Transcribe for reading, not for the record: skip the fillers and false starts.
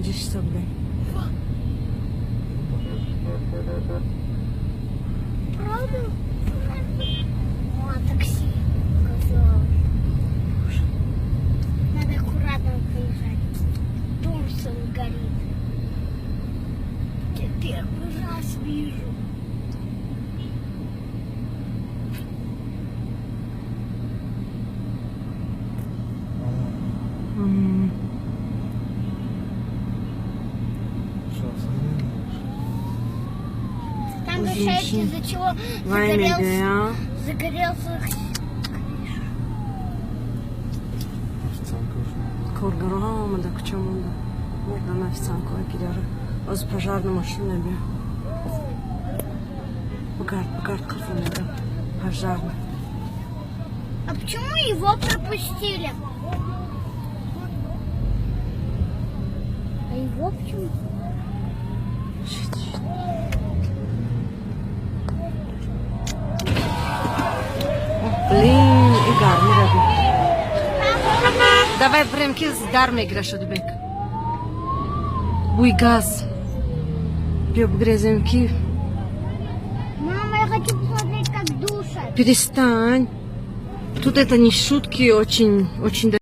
будешь собой. Правда? О, такси. Казалось. Надо аккуратно приезжать. Дом свой горит. Я первый раз вижу. Там решается, из-за чего загорелся. Korgara olmadı, kucağım oldu. Oradan официантка gider. Az пожарная машина bir. Покарт кафе, пожарный. А почему его пропустили? А его почему? Блин, и гарми ради. Давай времки с гарми играш от бек. Уй газ. Бьёк гряземки. Мама, я хочу посмотреть, как душат. Перестань. Тут это не шутки, очень